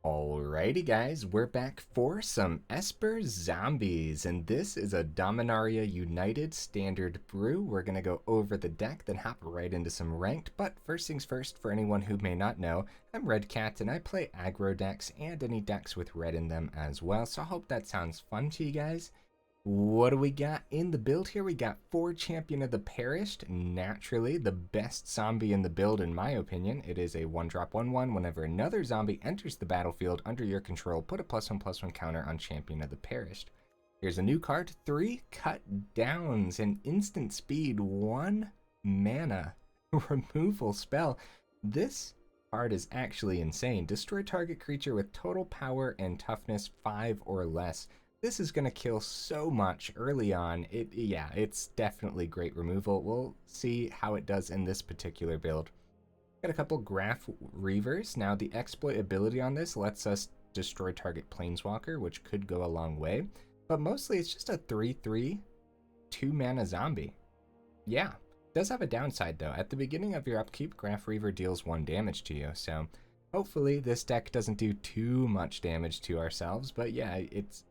Alrighty guys, we're back for some Esper Zombies, and this is a Dominaria United Standard brew. We're going to go over the deck, then hop right into some ranked, but first things first, for anyone who may not know, I'm Red Cat, and I play aggro decks and any decks with red in them as well, so I hope that sounds fun to you guys. What do we got in the build here? We got 4 Champion of the Perished, naturally the best zombie in the build in my opinion. It is a 1-drop 1/1. Whenever another zombie enters the battlefield under your control, put a +1/+1 counter on Champion of the Perished. Here's a new card, 3 Cut Downs, an instant speed, 1 mana removal spell. This card is actually insane. Destroy target creature with total power and toughness 5 or less. This is going to kill so much early on. It's definitely great removal. We'll see how it does in this particular build. Got a couple Graf Reavers. Now the exploit ability on this lets us destroy target planeswalker, which could go a long way. But mostly it's just a 3/3 2-mana zombie. Yeah, does have a downside though. At the beginning of your upkeep, Graf Reaver deals 1 damage to you, so hopefully this deck doesn't do too much damage to ourselves. But yeah, it's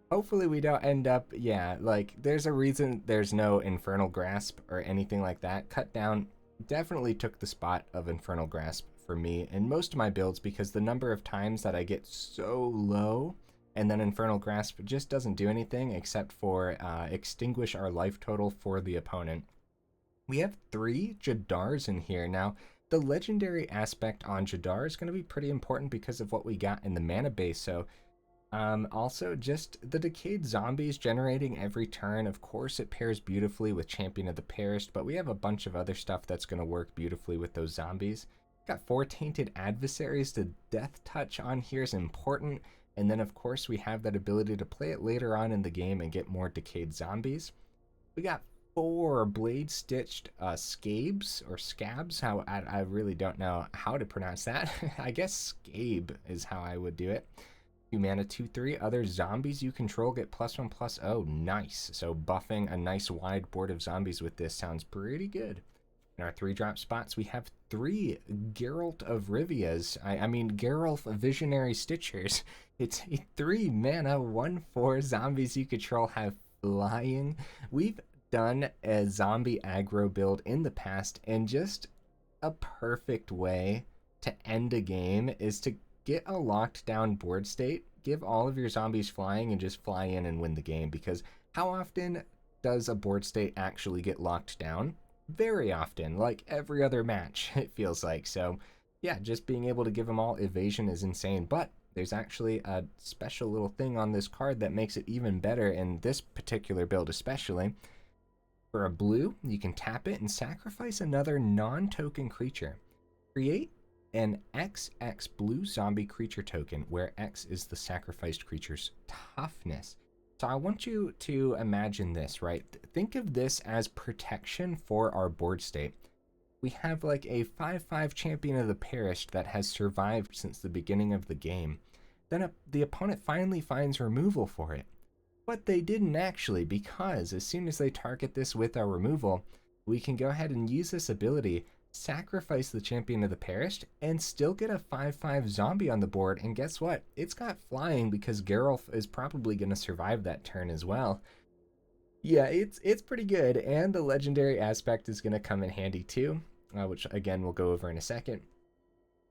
hopefully we don't end up, like, there's a reason there's no Infernal Grasp or anything like that. Cut Down definitely took the spot of Infernal Grasp for me in most of my builds, because the number of times that I get so low and then Infernal Grasp just doesn't do anything except for extinguish our life total for the opponent. We have 3 Jadars in here. Now, the legendary aspect on Jadar is going to be pretty important because of what we got in the mana base, so also, just the Decayed Zombies generating every turn. Of course, it pairs beautifully with Champion of the Perished, but we have a bunch of other stuff that's going to work beautifully with those zombies. Got 4 Tainted Adversaries. The Death Touch on here is important. And then, of course, we have that ability to play it later on in the game and get more Decayed Zombies. We got 4 Bladestitched Skaabs, or Scabs. I really don't know how to pronounce that. I guess Skaab is how I would do it. 2 mana 2/3. Other zombies you control get +1/+0. Nice. So buffing a nice wide board of zombies with this sounds pretty good. In our 3-drop spots, we have 3 Geralt of Rivia's. I mean, Geralf Visionary Stitchers. It's a 3 mana 1/4 zombies you control have flying. We've done a zombie aggro build in the past, and just a perfect way to end a game is to get a locked down board state, give all of your zombies flying, and just fly in and win the game. Because how often does a board state actually get locked down? Very often, like every other match, it feels like. So yeah, just being able to give them all evasion is insane. But there's actually a special little thing on this card that makes it even better in this particular build especially. For a blue, you can tap it and sacrifice another non-token creature. Create an XX blue zombie creature token, where X is the sacrificed creature's toughness. So I want you to imagine this, right? Think of this as protection for our board state. We have like a 5/5 Champion of the Perished that has survived since the beginning of the game. Then the opponent finally finds removal for it. But they didn't actually, because as soon as they target this with our removal, we can go ahead and use this ability, sacrifice the Champion of the Perished, and still get a 5/5 zombie on the board. And guess what? It's got flying because Geralf is probably going to survive that turn as well. Yeah, it's pretty good, and the legendary aspect is going to come in handy too, which again we'll go over in a second.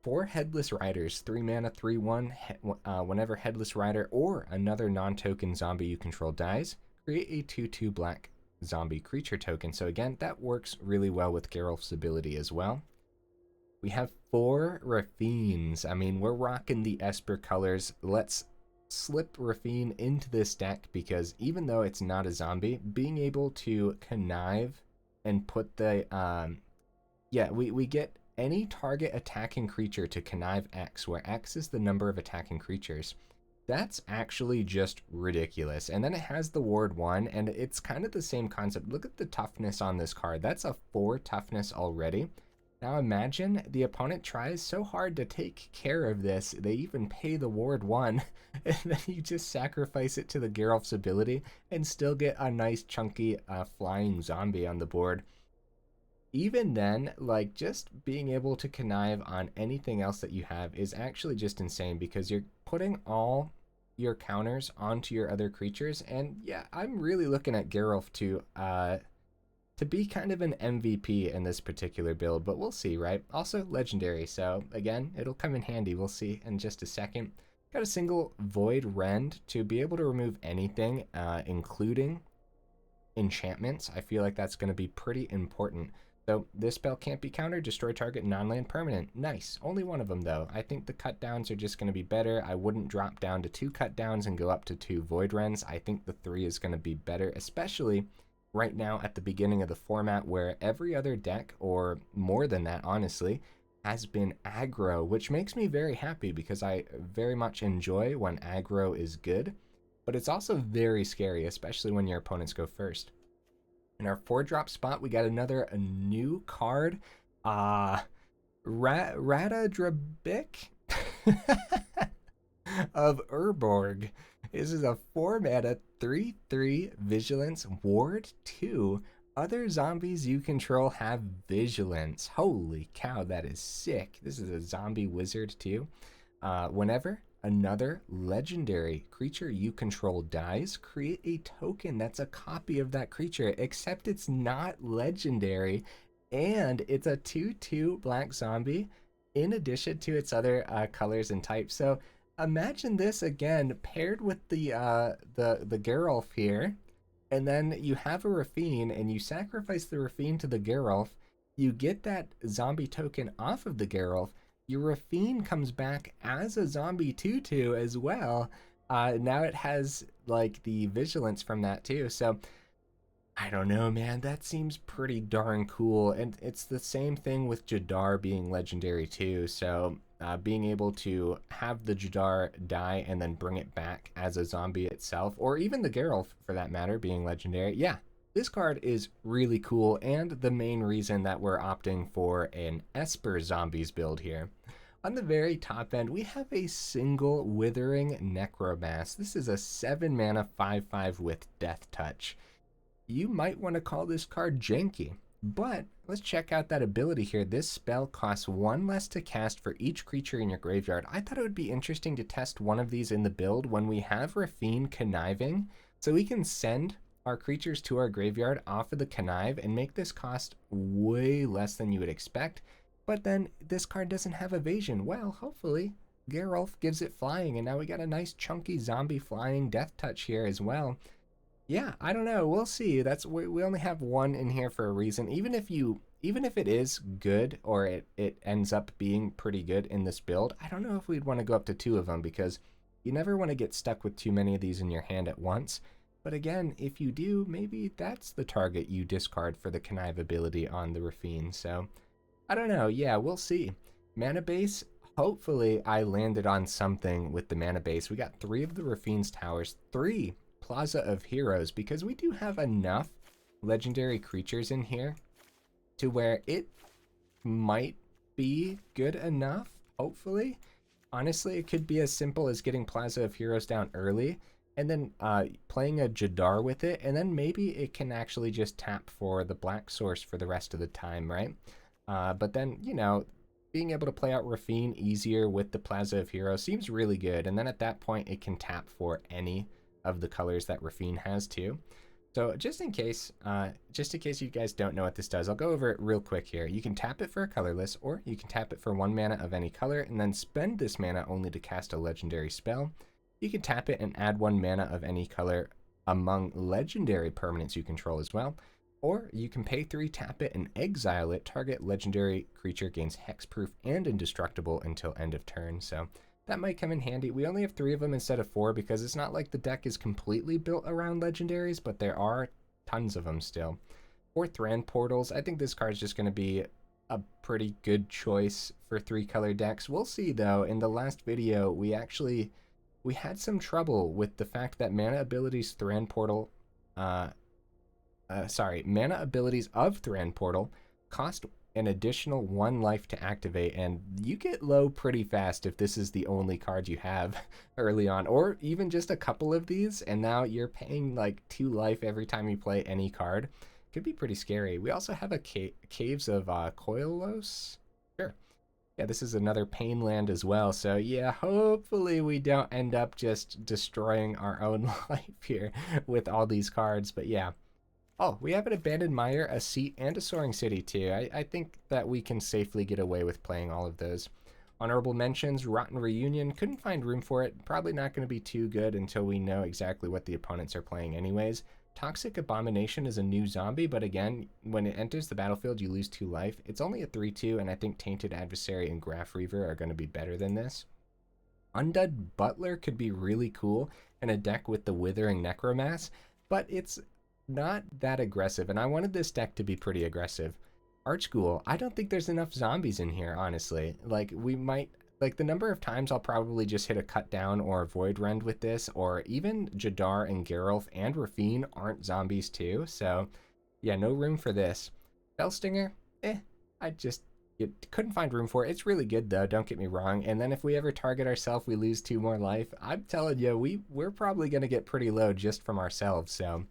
4 Headless Riders, 3 mana 3/1. Whenever Headless Rider or another non-token zombie you control dies, create a 2/2 black zombie creature token. So again, that works really well with Geralf's ability as well. We have 4 Raffines. I mean, we're rocking the Esper colors. Let's slip Raffine into this deck, because even though it's not a zombie, being able to connive and put the we get any target attacking creature to connive X, where X is the number of attacking creatures. That's actually just ridiculous. And then it has the ward 1, and it's kind of the same concept. Look at the toughness on this card. That's a 4 toughness already. Now imagine the opponent tries so hard to take care of this, they even pay the ward 1, and then you just sacrifice it to the Geralf's ability and still get a nice chunky flying zombie on the board. even then, like, just being able to connive on anything else that you have is actually just insane because you're putting all your counters onto your other creatures. And yeah, I'm really looking at Geralf to be kind of an MVP in this particular build, but we'll see, right? Also legendary, so again, it'll come in handy. We'll see in just a second. Got a single Void Rend to be able to remove anything, including enchantments. I feel like that's going to be pretty important. So this spell can't be countered. Destroy target non-land permanent. Nice. Only one of them, though. I think the cut downs are just going to be better. I wouldn't drop down to 2 cut downs and go up to 2 Void Rends. I think the 3 is going to be better, especially right now at the beginning of the format where every other deck, or more than that, honestly, has been aggro, which makes me very happy because I very much enjoy when aggro is good, but it's also very scary, especially when your opponents go first. In our 4-drop spot, we got a new card. Ratadrabik of Urborg. This is a 4-mana 3/3 Vigilance Ward 2. Other zombies you control have Vigilance. Holy cow, that is sick. This is a zombie wizard too. Whenever another legendary creature you control dies, create a token that's a copy of that creature, except it's not legendary, and it's a 2/2 black zombie in addition to its other colors and types. So imagine this again paired with the Geralf here, and then you have a Raffine, and you sacrifice the Raffine to the Geralf. You get that zombie token off of the Geralf. Your Raffine comes back as a zombie 2/2 as well. Now it has like the vigilance from that too. So I don't know, man. That seems pretty darn cool. And it's the same thing with Jadar being legendary too. So being able to have the Jadar die and then bring it back as a zombie itself, or even the Geralf for that matter being legendary. Yeah, this card is really cool, and the main reason that we're opting for an Esper Zombies build here. On the very top end, we have a single Writhing Necromass. This is a 7-mana 5/5 with Death Touch. You might want to call this card janky, but let's check out that ability here. This spell costs 1 less to cast for each creature in your graveyard. I thought it would be interesting to test one of these in the build when we have Raffine conniving, so we can send our creatures to our graveyard off of the connive and make this cost way less than you would expect. But then this card doesn't have evasion. Well, hopefully Geralf gives it flying, and now we got a nice chunky zombie flying Death Touch here as well. Yeah, I don't know. We'll see. We only have one in here for a reason. Even if it is good, or it ends up being pretty good in this build, I don't know if we'd want to go up to 2 of them, because you never want to get stuck with too many of these in your hand at once. But again, if you do, maybe that's the target you discard for the connive ability on the Raffine. So I don't know. Yeah, we'll see. Mana base. Hopefully I landed on something with the mana base. We got 3 of the Raffine's towers, 3 Plaza of Heroes, because we do have enough legendary creatures in here to where it might be good enough, hopefully. Honestly, it could be as simple as getting Plaza of Heroes down early and then playing a Jadar with it, and then maybe it can actually just tap for the black source for the rest of the time, right? But then, you know, being able to play out Raffine easier with the Plaza of Heroes seems really good, and then at that point it can tap for any of the colors that Raffine has too. So just in case you guys don't know what this does, I'll go over it real quick here. You can tap it for a colorless, or you can tap it for 1 mana of any color and then spend this mana only to cast a legendary spell. You can tap it and add 1 mana of any color among legendary permanents you control as well. Or you can pay 3, tap it, and exile it. Target legendary creature gains hexproof and indestructible until end of turn. So that might come in handy. We only have 3 of them instead of 4 because it's not like the deck is completely built around legendaries, but there are tons of them still. 4 Thran Portals. I think this card is just going to be a pretty good choice for 3-color decks. We'll see though. In the last video, we had some trouble with the fact that mana abilities of Thran Portal cost an additional 1 life to activate, and you get low pretty fast if this is the only card you have early on, or even just a couple of these, and now you're paying like 2 life every time you play any card. Could be pretty scary. We also have a Caves of Koilos. Sure. Yeah, this is another pain land as well. So yeah, hopefully we don't end up just destroying our own life here with all these cards. But yeah. Oh, we have an Abandoned Mire, a Seat, and a Soaring City too. I think that we can safely get away with playing all of those. Honorable mentions, Rotten Reunion. Couldn't find room for it. Probably not going to be too good until we know exactly what the opponents are playing anyways. Toxic Abomination is a new zombie, but again, when it enters the battlefield, you lose 2 life. It's only a 3/2, and I think Tainted Adversary and Graf Reaver are going to be better than this. Undead Butler could be really cool in a deck with the Writhing Necromass, but it's not that aggressive, and I wanted this deck to be pretty aggressive. Archghoul, I don't think there's enough zombies in here, honestly. Like, we might, like, the number of times I'll probably just hit a cut down or a Void Rend with this, or even Jadar and Geralf and Raffine aren't zombies too, so yeah, no room for this. Bellstinger, I just couldn't find room for it. It's really good though, don't get me wrong, and then if we ever target ourselves, we lose 2 more life. I'm telling you, we're probably gonna get pretty low just from ourselves, so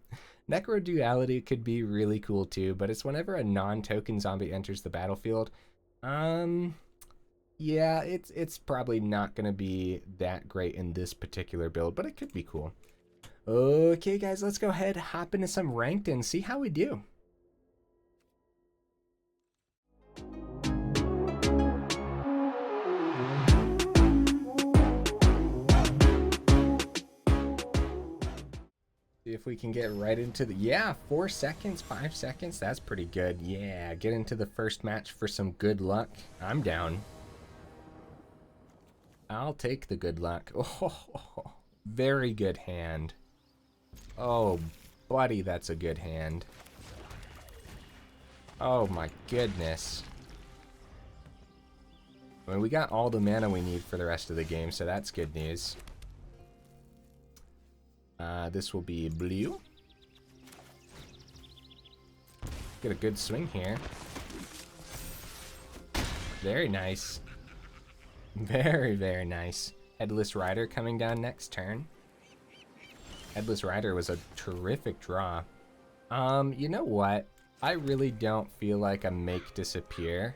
Necro Duality could be really cool too, but it's whenever a non-token zombie enters the battlefield. Yeah, it's probably not going to be that great in this particular build, but it could be cool. Okay, guys, let's go ahead, hop into some ranked and see how we do. See if we can get right into the, yeah, 4 seconds, 5 seconds, that's pretty good. Yeah, get into the first match for some good luck. I'm down. I'll take the good luck. Oh, very good hand. Oh, buddy, that's a good hand. Oh my goodness. I mean, we got all the mana we need for the rest of the game, so that's good news. This will be blue. Get a good swing here. Very nice. Very, very nice. Headless Rider coming down next turn. Headless Rider was a terrific draw. You know what? I really don't feel like a Make Disappear.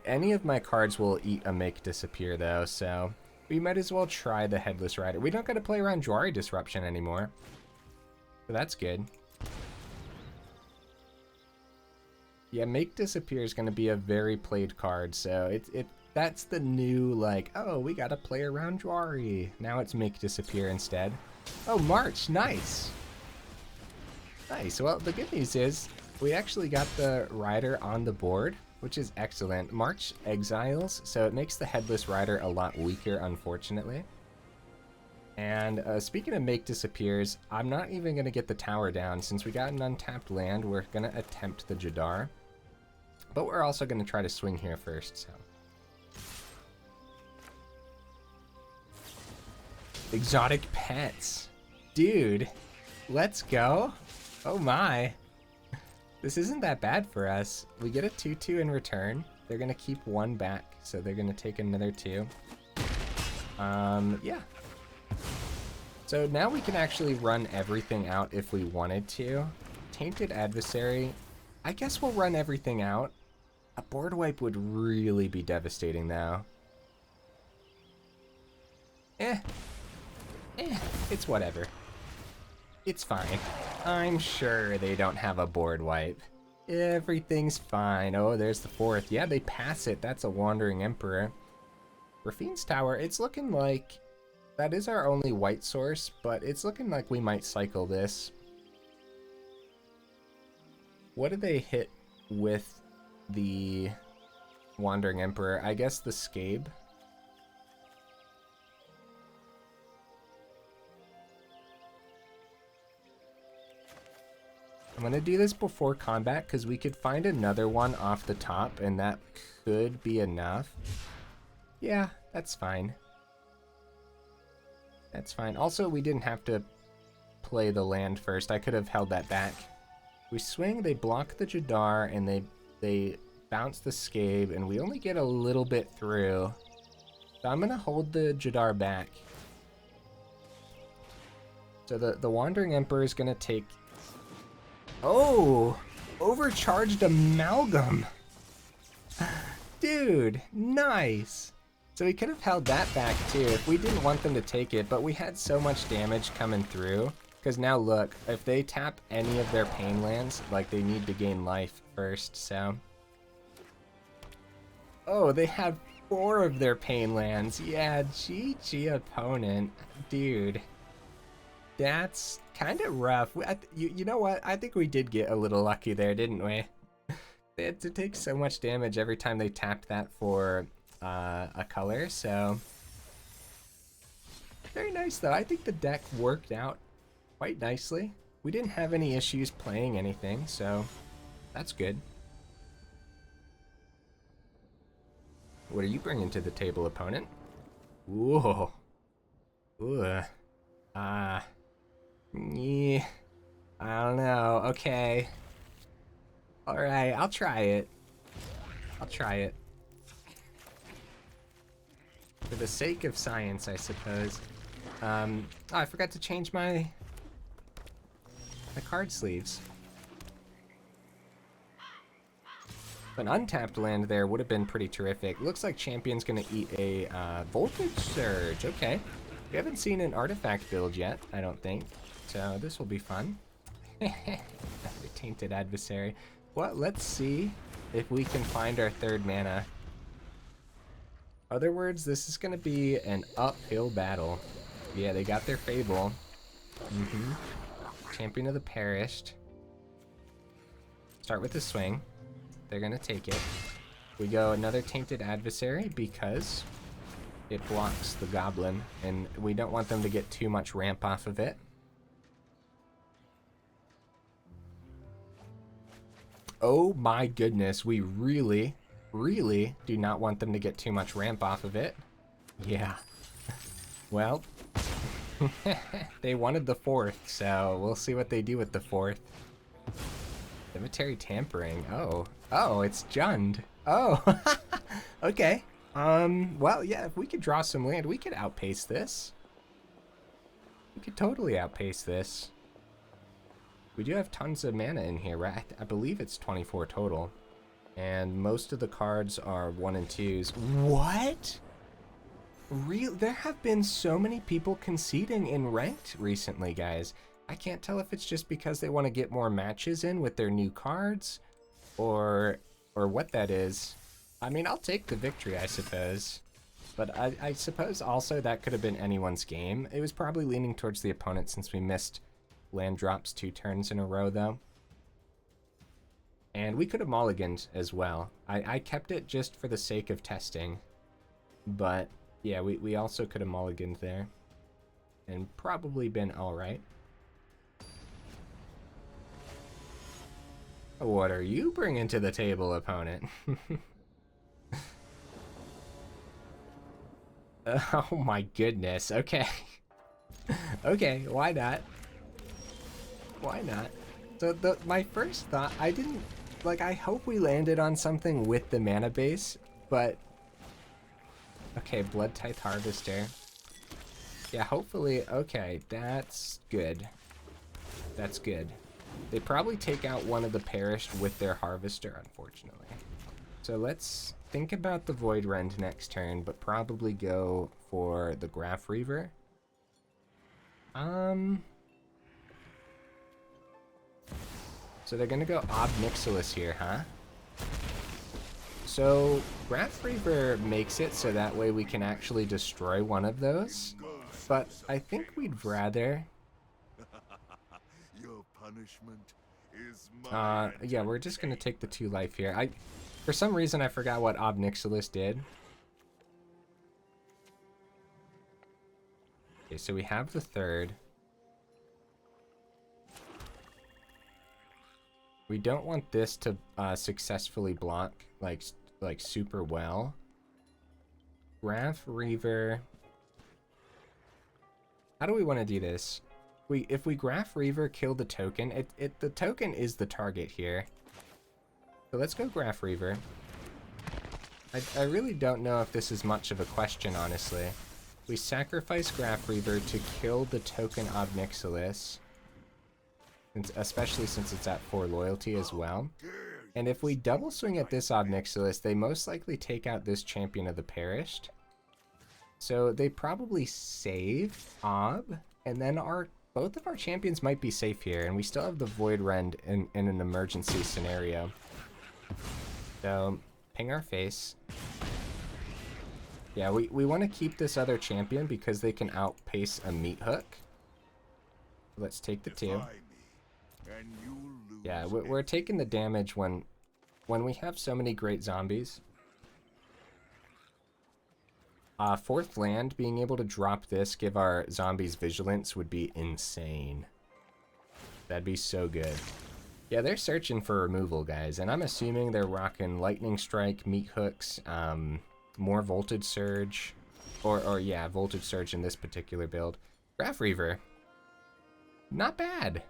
Any of my cards will eat a Make Disappear though, so we might as well try the Headless Rider. We don't got to play around Jwari Disruption anymore, so that's good. Yeah, Make Disappear is going to be a very played card, so that's the new, like, oh, we got to play around Jwari. Now it's Make Disappear instead. Oh, March, nice. Nice. Well, the good news is we actually got the Rider on the board, which is excellent. March exiles, so it makes the Headless Rider a lot weaker, unfortunately. And speaking of Make Disappears, I'm not even going to get the tower down. Since we got an untapped land, we're going to attempt the Jadar. But we're also going to try to swing here first, so. Exotic pets. Dude, let's go. Oh my. This isn't that bad for us. We get a 2/2 in return. They're going to keep 1 back, so they're going to take another 2. Yeah. So now we can actually run everything out if we wanted to. Tainted Adversary. I guess we'll run everything out. A board wipe would really be devastating, though. It's whatever. It's fine. I'm sure they don't have a board wipe. Everything's fine. Oh, there's the 4th. Yeah, they pass it. That's a Wandering Emperor. Raffine's Tower, it's looking like that is our only white source, but it's looking like we might cycle this. What do they hit with the Wandering Emperor? I guess the Skaab. I'm going to do this before combat because we could find another one off the top and that could be enough. Yeah, that's fine. That's fine. Also, we didn't have to play the land first. I could have held that back. We swing, they block the Jadar, and they bounce the Skaab, and we only get a little bit through. So I'm going to hold the Jadar back. So the Wandering Emperor is going to take Oh, overcharged amalgam. Dude, nice. So we could have held that back too if we didn't want them to take it, but we had so much damage coming through. Because now look, if they tap any of their pain lands, like they need to gain life first, so. Oh, they have 4 of their pain lands. Yeah, GG opponent. Dude. That's kind of rough. You know what? I think we did get a little lucky there, didn't we? They had to take so much damage every time they tapped that for a color, so. Very nice, though. I think the deck worked out quite nicely. We didn't have any issues playing anything, so that's good. What are you bringing to the table, opponent? Whoa. Ooh. Yeah. I don't know. Okay. Alright, I'll try it. I'll try it. For the sake of science, I suppose. Oh, I forgot to change my card sleeves. An untapped land there would have been pretty terrific. Looks like Champion's gonna eat a Voltage Surge. Okay. We haven't seen an artifact build yet, I don't think. So this will be fun. The Tainted Adversary. Well, let's see if we can find our 3rd mana. Other words, this is gonna be an uphill battle. Yeah, they got their Fable. Champion of the Perished. Start with the swing. They're gonna take it. We go another Tainted Adversary because it blocks the Goblin, and we don't want them to get too much ramp off of it. Oh my goodness, we really do not want them to get too much ramp off of it. Yeah. Well, they wanted the 4th, so we'll see what they do with the 4th. Cemetery Tampering. Oh, it's Jund. Oh, okay. Well, yeah, if we could draw some land, we could outpace this. We could totally outpace this. We do have tons of mana in here, right? I believe it's 24 total. And most of the cards are 1 and 2s. What? There have been so many people conceding in ranked recently, guys. I can't tell if it's just because they want to get more matches in with their new cards, or what that is. I mean, I'll take the victory, I suppose. But I suppose also that could have been anyone's game. It was probably leaning towards the opponent since we missed land drops 2 turns in a row, though. And we could have mulliganed as well. I kept it just for the sake of testing. But, yeah, we also could have mulliganed there. And probably been alright. What are you bringing to the table, opponent? Oh my goodness, okay. Okay, why not? Why not? So my first thought, I didn't, like, I hope we landed on something with the mana base, but... Okay, Blood Tithe Harvester. Yeah, hopefully, okay, that's good. That's good. They probably take out one of the Perished with their Harvester, unfortunately. So let's think about the Void Rend next turn, but probably go for the Graf Reaver. So they're gonna go Ob Nixilis here, huh? So Graf Reaver makes it so that way we can actually destroy one of those. But I think we'd rather... Your punishment is yeah, we're just gonna take the 2 life here. For some reason I forgot what Ob Nixilis did. Okay, so we have the 3rd. We don't want this to successfully block like super well. Graf Reaver. How do we want to do this? If we Graf Reaver, kill the token. The token is the target here. So let's go Graf Reaver. I really don't know if this is much of a question, honestly. We sacrifice Graf Reaver to kill the token Ob Nixilis. especially since it's at 4 loyalty as well. And if we double swing at this Ob Nixilis, they most likely take out this Champion of the Perished. So they probably save Ob, and then both of our champions might be safe here, and we still have the Void Rend in an emergency scenario. So, ping our face. Yeah, we want to keep this other champion because they can outpace a meat hook. Let's take the 2. Yeah, we're taking the damage when we have so many great zombies. 4th land, being able to drop this, give our zombies vigilance would be insane. That'd be so good. Yeah, they're searching for removal, guys, and I'm assuming they're rocking Lightning Strike, Meat Hooks, more Voltage Surge, or yeah, Voltage Surge in this particular build. Graf Reaver, not bad.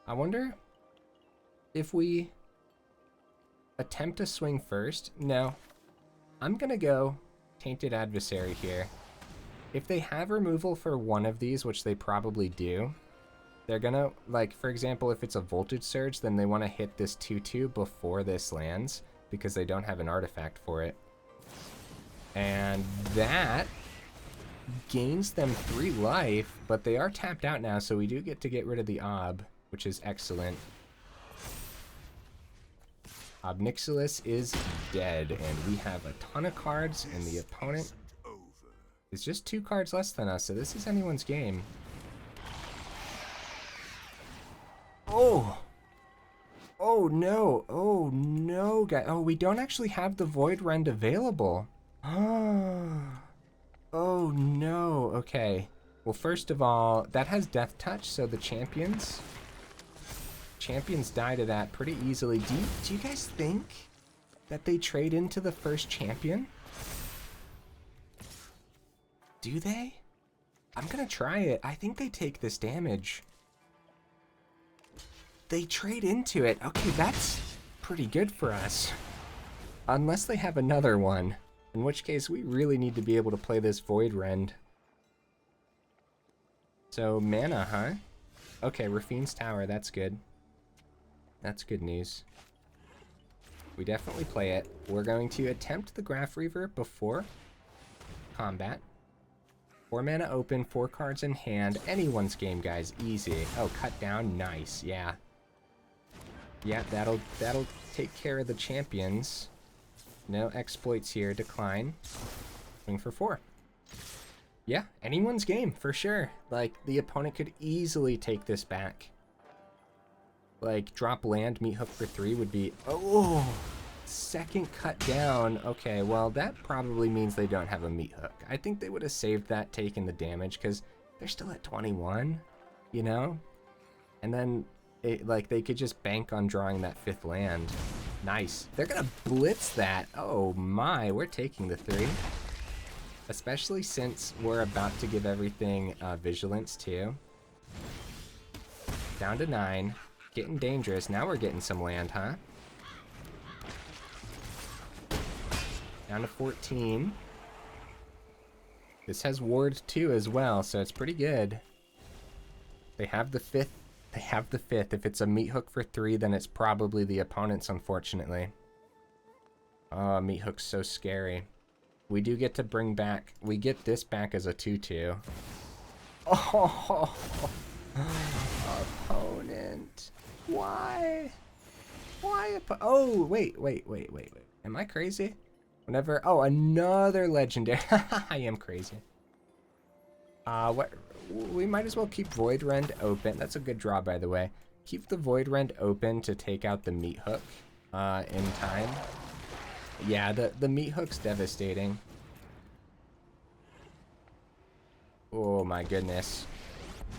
I wonder if we attempt to swing first. No. I'm gonna go Tainted Adversary here. If they have removal for one of these, which they probably do, they're gonna, like, for example, if it's a Voltage Surge, then they want to hit this 2/2 before this lands, because they don't have an artifact for it. And that gains them 3 life, but they are tapped out now, so we do get to get rid of the Ob, which is excellent. Ob Nixilis is dead, and we have a ton of cards, and the opponent is just 2 cards less than us, so this is anyone's game. Oh! Oh no! Oh no, guys! Oh, we don't actually have the Void Rend available. Oh no! Okay. Well, first of all, that has Death Touch, so the champions die to that pretty easily. Do you guys think that they trade into the first champion? Do they? I'm gonna try it. I think they take this damage. They trade into it. Okay, that's pretty good for us. Unless they have another one, in which case we really need to be able to play this Void Rend. So, mana, huh? Okay, Raffine's Tower, that's good. That's good news. We definitely play it. We're going to attempt the Graf Reaver before combat. 4 mana open, 4 cards in hand. Anyone's game, guys. Easy. Oh, cut down. Nice. Yeah. Yeah, that'll take care of the champions. No exploits here. Decline. Swing for 4. Yeah, anyone's game, for sure. Like, the opponent could easily take this back. Like, drop land, meat hook for 3 would be... Oh! Second cut down. Okay, well, that probably means they don't have a meat hook. I think they would have saved that, taking the damage, because they're still at 21, you know? And then, they could just bank on drawing that 5th land. Nice. They're gonna blitz that. Oh my, we're taking the 3. Especially since we're about to give everything vigilance, too. Down to 9. Getting dangerous. Now we're getting some land, huh? Down to 14. This has ward 2 as well, so it's pretty good. They have the 5th. They have the 5th. If it's a meat hook for 3, then it's probably the opponent's, unfortunately. Oh, meat hook's so scary. We do get to bring back... We get this back as a 2/2. Oh, opponent. Why? Why? Oh, wait. Am I crazy? Whenever... Oh, another legendary. I am crazy. What? We might as well keep Void Rend open. That's a good draw, by the way. Keep the Void Rend open to take out the meat hook in time. Yeah, the meat hook's devastating. Oh my goodness.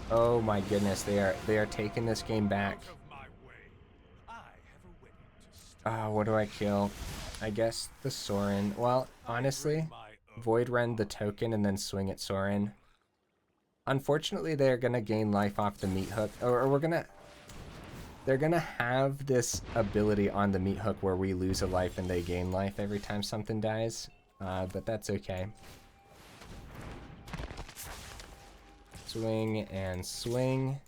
Oh my goodness, they are taking this game back. What do I kill? I guess the Soaring. Well, honestly, Void Rend the token and then swing at Soaring. Unfortunately, they're gonna gain life off the meat hook, or they're gonna have this ability on the meat hook where we lose a life and they gain life every time something dies, but that's okay. Swing and swing.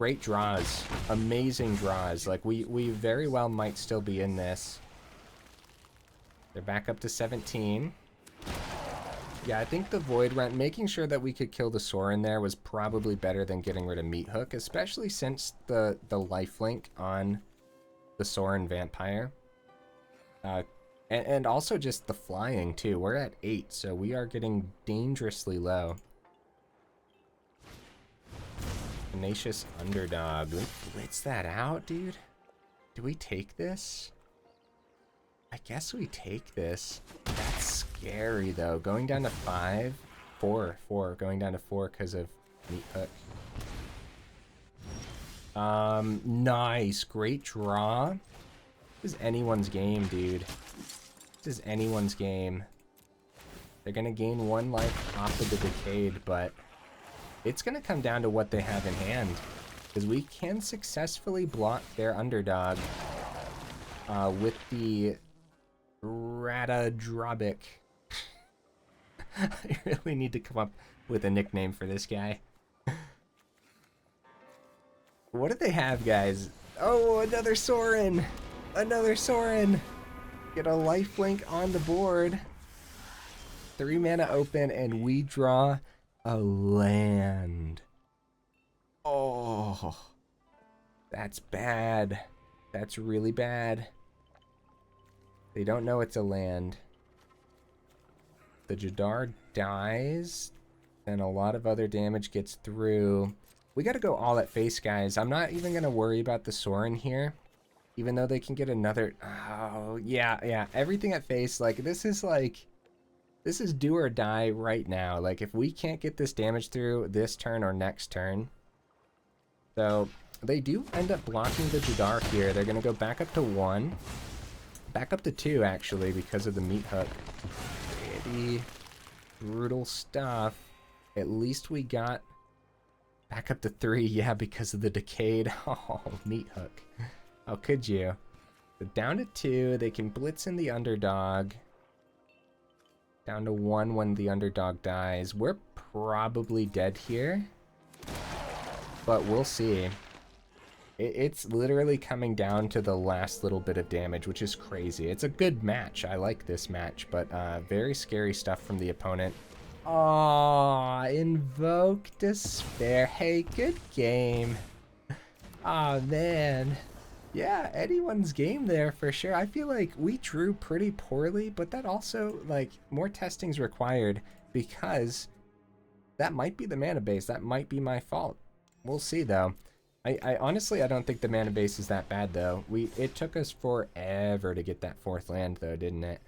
Great draws. Amazing draws. Like, we very well might still be in this. They're back up to 17. Yeah, I think the Void Rend, making sure that we could kill the Soaring there was probably better than getting rid of Meat Hook, especially since the lifelink on the Soaring Vampire. And also just the flying, too. We're at 8, so we are getting dangerously low. Tenacious Underdog. We blitz that out, dude? Do we take this? I guess we take this. That's scary, though. Going down to 5? 4. Going down to 4 because of Meat Hook. Nice. Great draw. This is anyone's game, dude. This is anyone's game. They're going to gain 1 life off of the Decayed, but it's going to come down to what they have in hand. Because we can successfully block their Underdog with the Ratadrabik. I really need to come up with a nickname for this guy. What do they have, guys? Oh, another Soaring! Another Soaring! Get a lifelink on the board. 3 mana open, and we draw a land. Oh, that's bad. That's really bad. They don't know it's a land. The Jadar dies, and a lot of other damage gets through. We gotta go all at face, guys. I'm not even gonna worry about the Soaring here, even though they can get another. Oh, yeah. Everything at face. Like, this is do or die right now. Like, if we can't get this damage through this turn or next turn. So, they do end up blocking the Jadar here. They're gonna go back up to 1. Back up to 2, actually, because of the Meat Hook. Pretty brutal stuff. At least we got back up to 3, yeah, because of the Decayed. Oh, Meat Hook. How could you? So down to 2, they can blitz in the Underdog. Down to 1 when the Underdog dies. We're probably dead here, but we'll see. It's literally coming down to the last little bit of damage, which is crazy. It's a good match. I like this match, but very scary stuff from the opponent. Aw, Invoke Despair. Hey, good game. Aw, man. Yeah, anyone's game there for sure. I feel like we drew pretty poorly, but that also, like, more testing's required because that might be the mana base. That might be my fault. We'll see, though. I honestly, I don't think the mana base is that bad, though. It took us forever to get that 4th land, though, didn't it?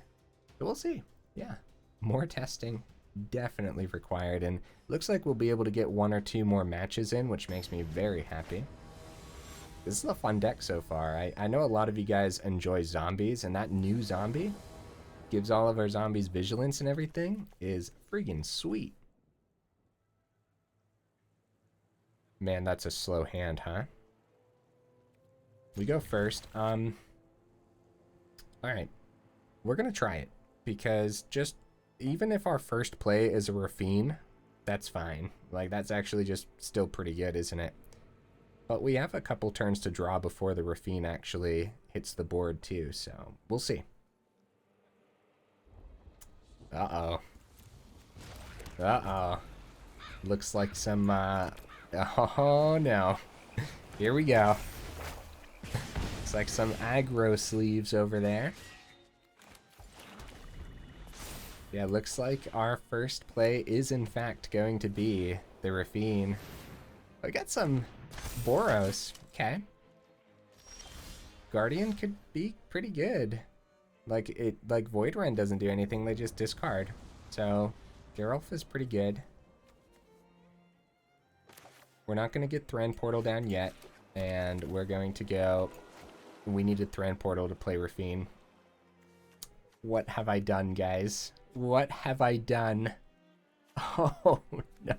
But we'll see. Yeah, more testing definitely required, and looks like we'll be able to get 1 or 2 more matches in, which makes me very happy. This is a fun deck so far. I know a lot of you guys enjoy zombies, and that new zombie gives all of our zombies vigilance and everything is friggin' sweet. Man, that's a slow hand, huh? We go first. Alright. We're gonna try it, because just, even if our first play is a Raffine, that's fine. Like, that's actually just still pretty good, isn't it? But we have a couple turns to draw before the Raffine actually hits the board, too, so we'll see. Uh-oh. Uh-oh. Looks like some, oh, no. Here we go. Looks like some aggro sleeves over there. Yeah, looks like our first play is, in fact, going to be the Raffine. We got some Boros. Okay. Guardian could be pretty good. Like Void Rend doesn't do anything, they just discard. So, Geralf is pretty good. We're not going to get Thran Portal down yet, and we're going to go... We needed Thran Portal to play Raffine. What have I done, guys? What have I done? Oh, no.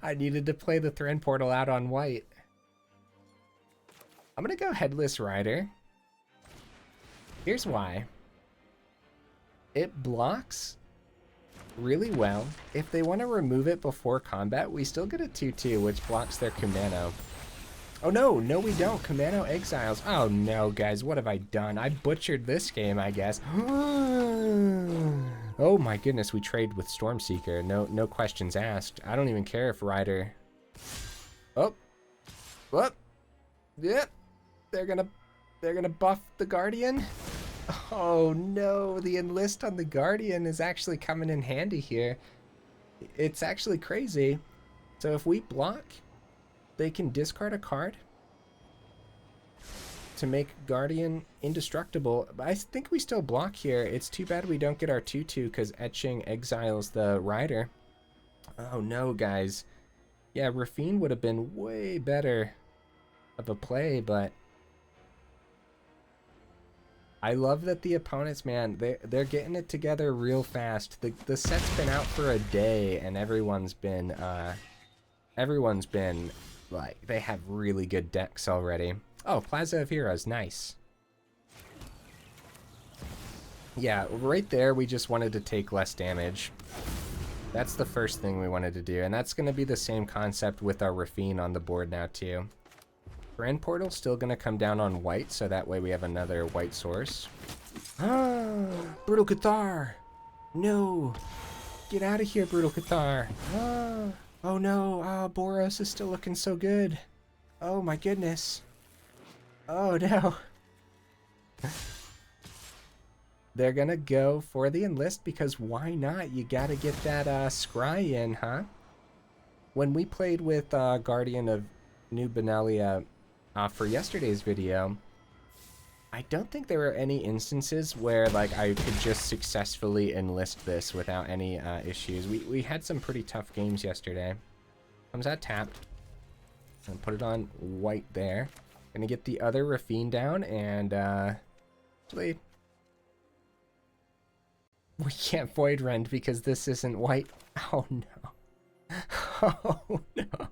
I needed to play the Thran Portal out on white. I'm going to go Headless Rider. Here's why. It blocks really well. If they want to remove it before combat, we still get a 2/2, which blocks their Kumano. Oh no, no we don't. Kumano exiles. Oh no, guys, what have I done? I butchered this game, I guess. Oh my goodness, we trade with Stormseeker. No questions asked. I don't even care if Rider... Oh. Whoop. Yep. They're gonna buff the Guardian. Oh no, the enlist on the Guardian is actually coming in handy here. It's actually crazy. So if we block, they can discard a card to make Guardian indestructible. I think we still block here. It's too bad we don't get our 2/2 because Etching exiles the Rider. Oh no, guys. Yeah, Raffine would have been way better of a play, but I love that the opponents, man, they're getting it together real fast. The set's been out for a day, and everyone's been like, they have really good decks already. Oh, Plaza of Heroes, nice. Yeah, right there, we just wanted to take less damage. That's the first thing we wanted to do, and that's going to be the same concept with our Raffine on the board now, too. Thran Portal still going to come down on white, so that way we have another white source. Ah, Brutal Cathar! No! Get out of here, Brutal Cathar! Ah, oh no, Boros is still looking so good. Oh my goodness. Oh no. They're gonna go for the enlist because why not? You gotta get that scry in, huh? When we played with Guardian of New Benalia for yesterday's video, I don't think there were any instances where like I could just successfully enlist this without any issues. We had some pretty tough games yesterday. Comes out tapped. And put it on white there. Gonna get the other Raffine down and actually we can't Void Rend because this isn't white. Oh no. Oh no.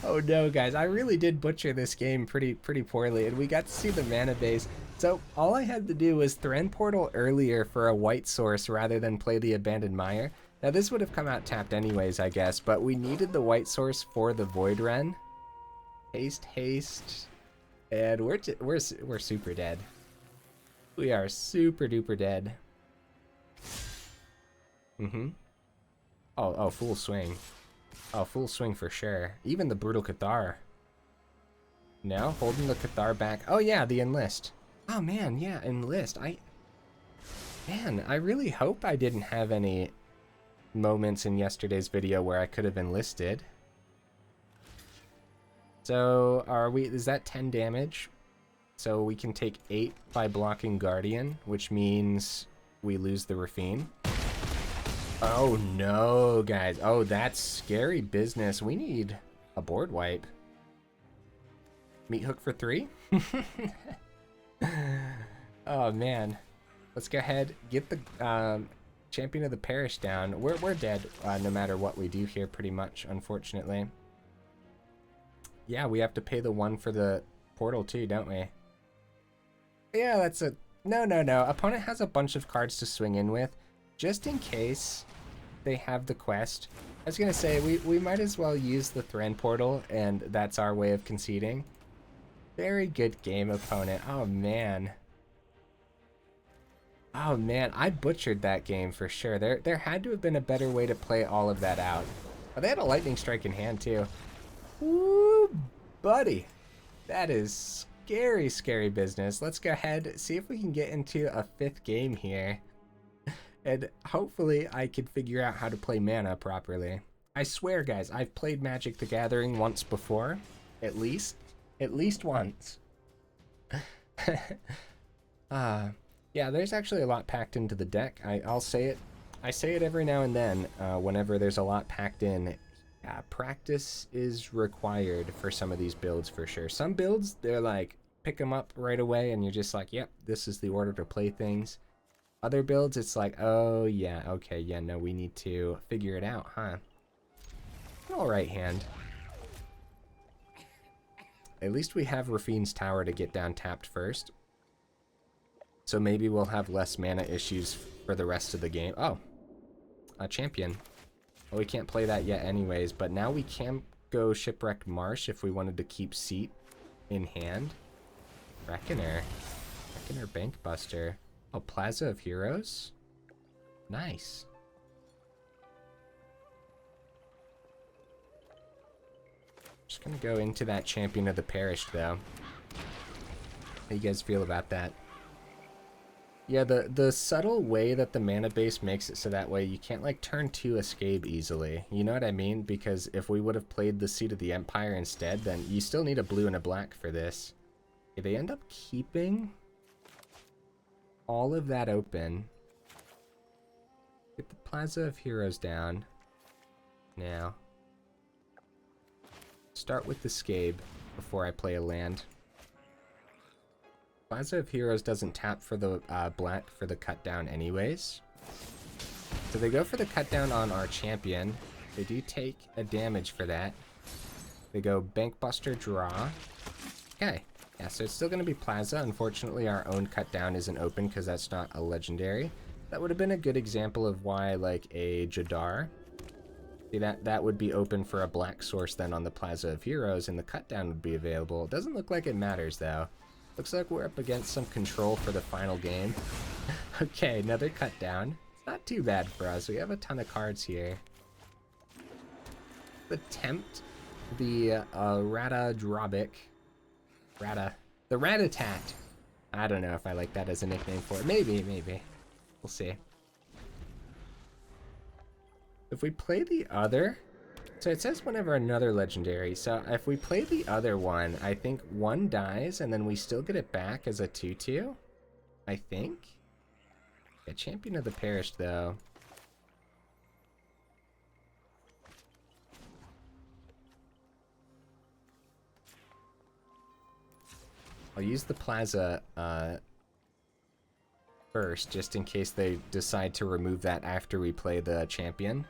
Oh no, guys, I really did butcher this game pretty poorly, and we got to see the mana base. So all I had to do was Thran Portal earlier for a white source rather than play the Abandoned Mire. Now this would have come out tapped anyways, I guess, but we needed the white source for the Void Rend. Haste, and we're super dead. We are super duper dead. Oh, full swing. Oh, full swing for sure. Even the Brutal Cathar. No, holding the Cathar back. Oh yeah, the enlist. Oh man, yeah, enlist. Man, I really hope I didn't have any moments in yesterday's video where I could have enlisted. So, is that 10 damage? So we can take 8 by blocking Guardian, which means we lose the Raffine. Oh no, guys. Oh, that's scary business. We need a board wipe. Meat hook for 3? Oh man. Let's go ahead, get the Champion of the Parish down. We're dead no matter what we do here, pretty much, unfortunately. Yeah, we have to pay the 1 for the portal too, don't we? Yeah, that's a... No. Opponent has a bunch of cards to swing in with, just in case they have the quest. I was gonna say, we might as well use the Thran Portal, and that's our way of conceding. Very good game, opponent. Oh, man. Oh, man, I butchered that game for sure. There had to have been a better way to play all of that out. Oh, they had a Lightning Strike in hand, too. Woo, buddy. That is scary business. Let's go ahead, see if we can get into a 5th game here. And hopefully I can figure out how to play mana properly. I swear, guys, I've played Magic the Gathering once before. At least once. Yeah, there's actually a lot packed into the deck. I'll say it. I say it every now and then whenever there's a lot packed in. Practice is required for some of these builds for sure. Some builds, they're like, pick them up right away and you're just like, yep, this is the order to play things. Other builds, it's like, oh yeah, okay, yeah, no, we need to figure it out, huh? Alright, hand. At least we have Raffine's Tower to get down tapped first. So maybe we'll have less mana issues for the rest of the game. Oh. champion. Well, we can't play that yet anyways, but now we can go Shipwreck Marsh if we wanted to keep Seat in hand. Reckoner Bankbuster. Oh, Plaza of Heroes? Nice. Just gonna go into that Champion of the Perished, though. How you guys feel about that? Yeah, the subtle way that the mana base makes it so that way you can't, like, turn 2 a Skaab easily. You know what I mean? Because if we would have played the Seat of the Empire instead, then you still need a blue and a black for this. Okay, they end up keeping all of that open. Get the Plaza of Heroes down. Now. Start with the Skaab before I play a land. Plaza of Heroes doesn't tap for the black for the cut down anyways. So they go for the cut down on our champion. They do take a damage for that. They go Bankbuster draw. Okay. Yeah, so it's still going to be Plaza. Unfortunately, our own cut down isn't open because that's not a legendary. That would have been a good example of why, like, a Jadar. See, that would be open for a black source then on the Plaza of Heroes, and the cut down would be available. It doesn't look like it matters, though. Looks like we're up against some control for the final game. Okay, another cut down. It's not too bad for us. We have a ton of cards here. Attempt the Ratadrabik. The Ratatat. I don't know if I like that as a nickname for it. Maybe. We'll see. If we play the other... So it says whenever another legendary. So if we play the other one, I think one dies and then we still get it back as a 2/2. I think. Yeah, Champion of the Perished, though. I'll use the Plaza first, just in case they decide to remove that after we play the champion.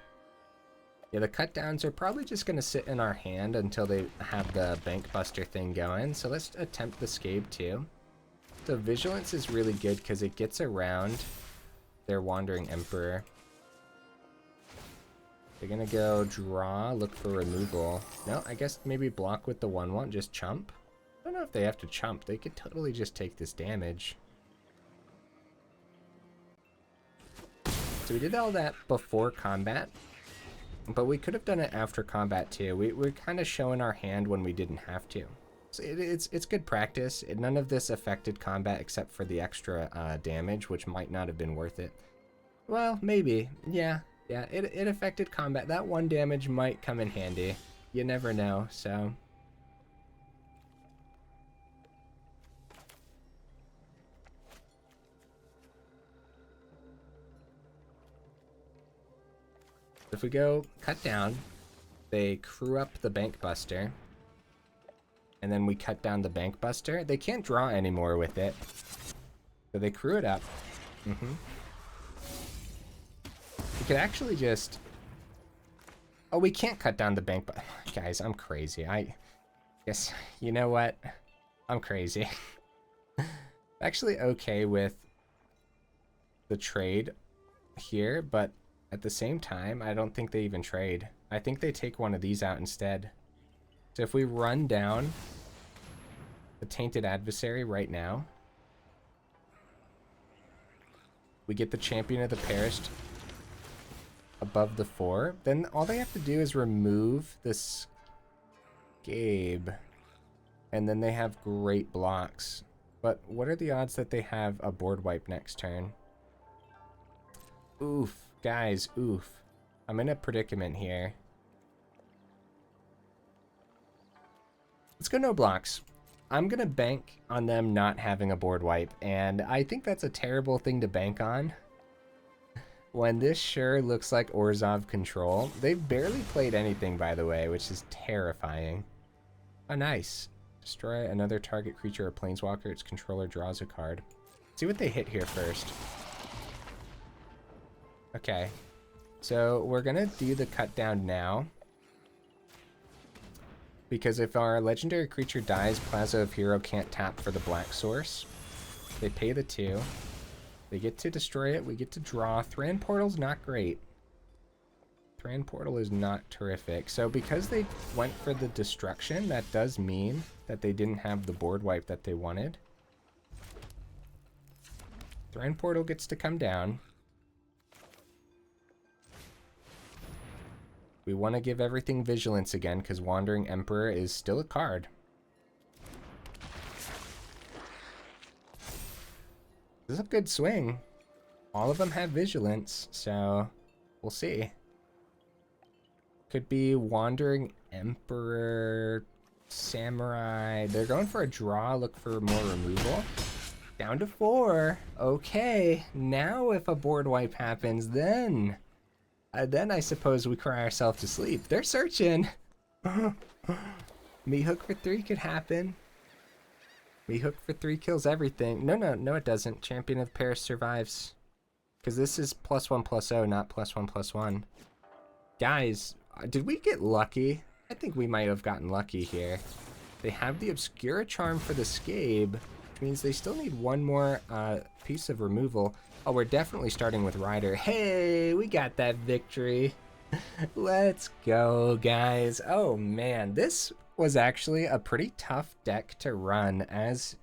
Yeah, the cut downs are probably just going to sit in our hand until they have the Bankbuster thing going. So let's attempt the Skaab too. So Vigilance is really good because it gets around their Wandering Emperor. They're going to go draw, look for removal. No, I guess maybe block with the 1/1, just chump. I don't know if they have to chump. They could totally just take this damage. So we did all that before combat. But we could have done it after combat too. We're kind of showing our hand when we didn't have to. So it's good practice. None of this affected combat except for the extra damage, which might not have been worth it. Well, maybe. Yeah, it affected combat. That 1 damage might come in handy. You never know, so... If we go cut down, they crew up the Bankbuster, and then we cut down the Bankbuster. They can't draw anymore with it, so they crew it up. We could actually just... Oh, we can't cut down the Bankbuster. Guys, I'm crazy. I guess, you know what? I'm crazy. Actually okay with the trade here, but at the same time, I don't think they even trade. I think they take one of these out instead. So if we run down the Tainted Adversary right now, we get the Champion of the Perished above the 4. Then all they have to do is remove this Skaab, and then they have great blocks. But what are the odds that they have a board wipe next turn? Oof. Guys, oof. I'm in a predicament here. Let's go no blocks. I'm gonna bank on them not having a board wipe, and I think that's a terrible thing to bank on. When this sure looks like Orzhov control. They've barely played anything, by the way, which is terrifying. Oh, nice. Destroy another target creature or planeswalker. Its controller draws a card. Let's see what they hit here first. Okay, so we're gonna do the cut down now, because if our legendary creature dies, Plaza of Hero can't tap for the black source. They pay the 2. They get to destroy it. We get to draw. Thran Portal's not great. Thran Portal is not terrific. So because they went for the destruction, that does mean that they didn't have the board wipe that they wanted. Thran Portal gets to come down. We want to give everything Vigilance again because Wandering Emperor is still a card. This is a good swing. All of them have Vigilance, so we'll see. Could be Wandering Emperor, Samurai. They're going for a draw, look for more removal. Down to 4. Okay, now if a board wipe happens, then I suppose we cry ourselves to sleep. They're searching. Me hook for 3 could happen. Me hook for 3 kills everything. No, it doesn't. Champion of Paris survives. Because this is +1/+0, not +1/+1. Guys, did we get lucky? I think we might have gotten lucky here. They have the Obscura Charm for the Skaab, which means they still need one more piece of removal. Oh, we're definitely starting with Rider. Hey, we got that victory. Let's go, guys. Oh, man, this was actually a pretty tough deck to run. As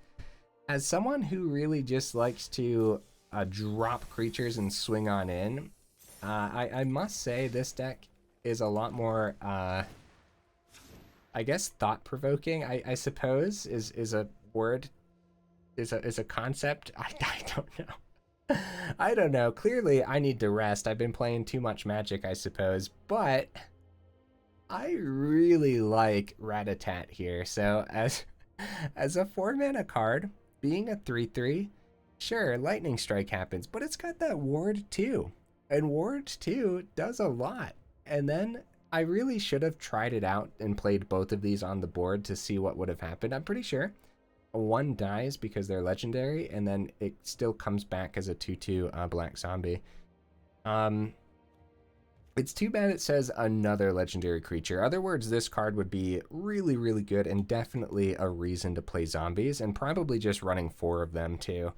someone who really just likes to drop creatures and swing on in, I must say this deck is a lot more, I guess, thought-provoking, I suppose, is a word, is a concept. I don't know. I don't know. Clearly, I need to rest. I've been playing too much Magic, I suppose, but I really like Ratatat here. So as a 4-mana card, being a 3/3, sure, Lightning Strike happens, but it's got that Ward 2, and Ward 2 does a lot. And then I really should have tried it out and played both of these on the board to see what would have happened. I'm pretty sure one dies because they're legendary, and then it still comes back as a 2/2 black zombie. It's too bad it says another legendary creature. Other words, this card would be really, really good and definitely a reason to play zombies, and probably just running 4 of them too.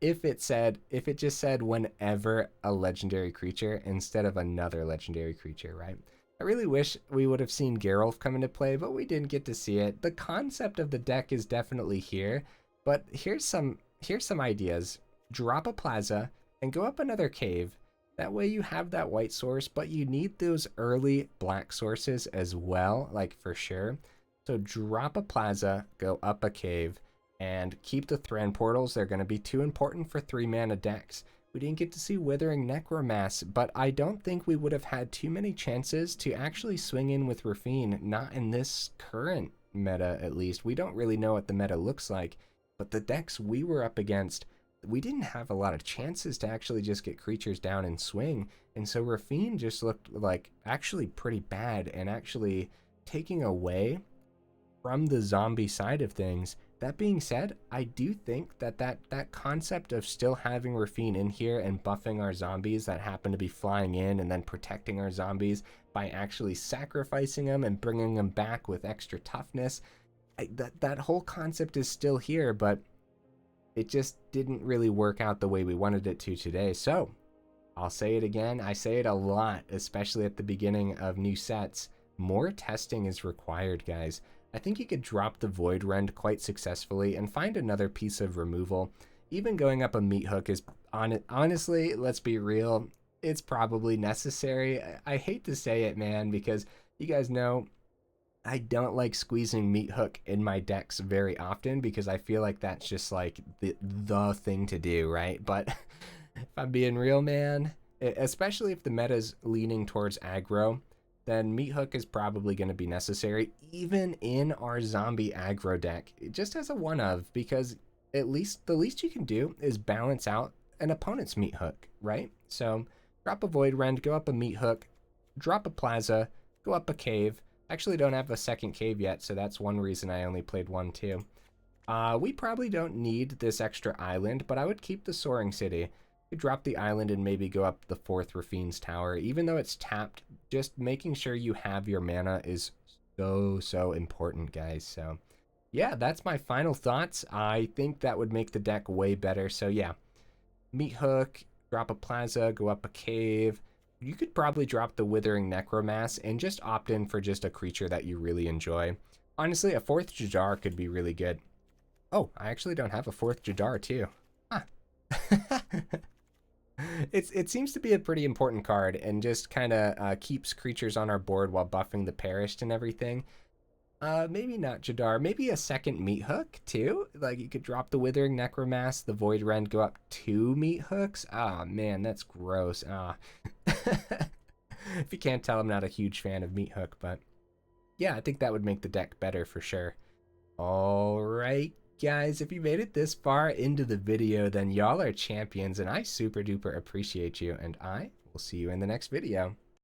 If it just said whenever a legendary creature instead of another legendary creature, right? I really wish we would have seen Geralf come into play, but we didn't get to see it. The concept of the deck is definitely here, but here's some ideas. Drop a Plaza and go up another cave. That way you have that white source, but you need those early black sources as well, like for sure. So drop a Plaza, go up a cave, and keep the Thran Portals. They're going to be too important for 3-mana decks. We didn't get to see Writhing Necromass, but I don't think we would have had too many chances to actually swing in with Raffine, not in this current meta at least. We don't really know what the meta looks like, but the decks we were up against, we didn't have a lot of chances to actually just get creatures down and swing, and so Raffine just looked like actually pretty bad and actually taking away from the zombie side of things. That being said, I do think that concept of still having Raffine in here and buffing our zombies that happen to be flying in and then protecting our zombies by actually sacrificing them and bringing them back with extra toughness, that whole concept is still here, but it just didn't really work out the way we wanted it to today. So I'll say it again. I say it a lot, especially at the beginning of new sets. More testing is required, guys. I think you could drop the Void Rend quite successfully and find another piece of removal. Even going up a meat hook is, honestly, let's be real, it's probably necessary. I hate to say it, man, because you guys know I don't like squeezing meat hook in my decks very often because I feel like that's just like the thing to do, right? But if I'm being real, man, especially if the meta's leaning towards aggro, then meat hook is probably going to be necessary, even in our zombie aggro deck, just as a one of, because at least the least you can do is balance out an opponent's meat hook, right? So drop a Void Rend, go up a meat hook, drop a Plaza, go up a cave. Actually don't have a second cave yet, so that's one reason I only played 1 too. We probably don't need this extra island, but I would keep the Soaring City. You drop the island and maybe go up the 4th Raffine's Tower. Even though it's tapped, just making sure you have your mana is so important, guys. So yeah, that's my final thoughts. I think that would make the deck way better. So yeah, meat hook, drop a Plaza, go up a cave, you could probably drop the Writhing Necromass and just opt in for just a creature that you really enjoy. Honestly, a 4th Jadar could be really good. Oh, I actually don't have a 4th Jadar too. Huh. It seems to be a pretty important card and just kind of keeps creatures on our board while buffing the Perished and everything. Maybe not Jadar. Maybe a second Meat Hook too. Like you could drop the Writhing Necromass, the Void Rend, go up 2 Meat Hooks. Ah, man, that's gross. Ah. If you can't tell, I'm not a huge fan of Meat Hook, but yeah, I think that would make the deck better for sure. All right, guys, if you made it this far into the video, then y'all are champions, and I super duper appreciate you, and I will see you in the next video.